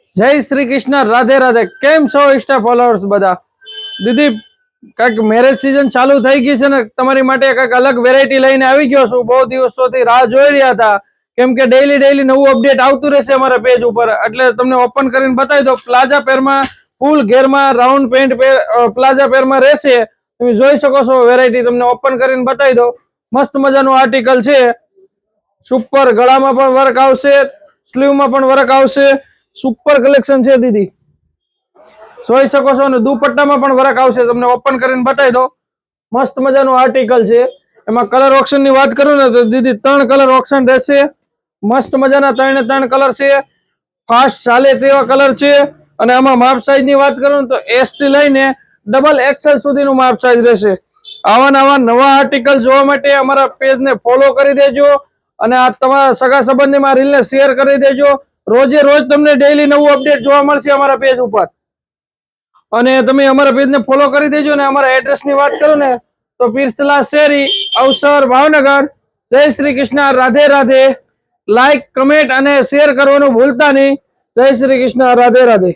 जय श्री कृष्ण राधे राधे। केम छो Insta followers बधा? दीदी कईक मैरेज सीजन चालू થઈ ગઈ છે ને તમારી માટે કઈક અલગ વેરાયટી લઈને આવી ગયો છું। બહુ દિવસોથી રાહ જોઈ રહ્યા હતા કેમ કે ડેઈલી નવું અપડેટ આવતું રહેશે અમારા પેજ ઉપર, એટલે તમને ઓપન કરીને બતાવી દો। પ્લાઝા પેરમાં ફૂલ ઘેરમાં રાઉન્ડ પેન્ટ પ્લાઝા પેરમાં રહેશે। તમે જોઈ શકો છો વેરાયટી, તમને ઓપન કરીને બતાવી દો। મસ્ત મજાનું આર્ટિકલ છે। સુપર ગળામાં પણ વર્ક આવશે, સ્લીવમાં પણ વર્ક આવશે। सुपर कलेक्शन है दीदी, જોઈ શકો છો। અને દુપટ્ટામાં પણ વર્ક આવશે, તમને ઓપન કરીને બતાવી દો। મસ્ત મજાનું આર્ટિકલ છે। એમાં કલર ઓપ્શન ની વાત કરું ને તો દીદી 3 કલર ઓપ્શન રહેશે। મસ્ત મજાના 3 કલર છે, ફાસ્ટ ચાલે તેવા કલર છે। અને આમાં માપ સાઈઝ ની વાત કરું તો એસ થી લઈને ડબલ એક્સએલ સુધીનું માપ સાઈઝ રહેશે। આવા નવા આર્ટિકલ જોવા માટે અમારા પેજ ને ફોલો કરી દેજો અને આ તમારા સગા સંબંધીમાં રીલ ને શેર કરી દેજો। रोजे रोज तमने डेली नवुं अपडेट जोवा मळशे अमारा पेज उपर। अने तमे अमारा पेज ने फॉलो करी देजो ने अमारा एड्रेस नी वात करो ने तो पीरसला शेरी अवसर भावनगर। जय श्री कृष्ण राधे राधे। लाइक कमेंट अने शेर करवानुं भूलता नहीं। जय श्री कृष्ण राधे राधे।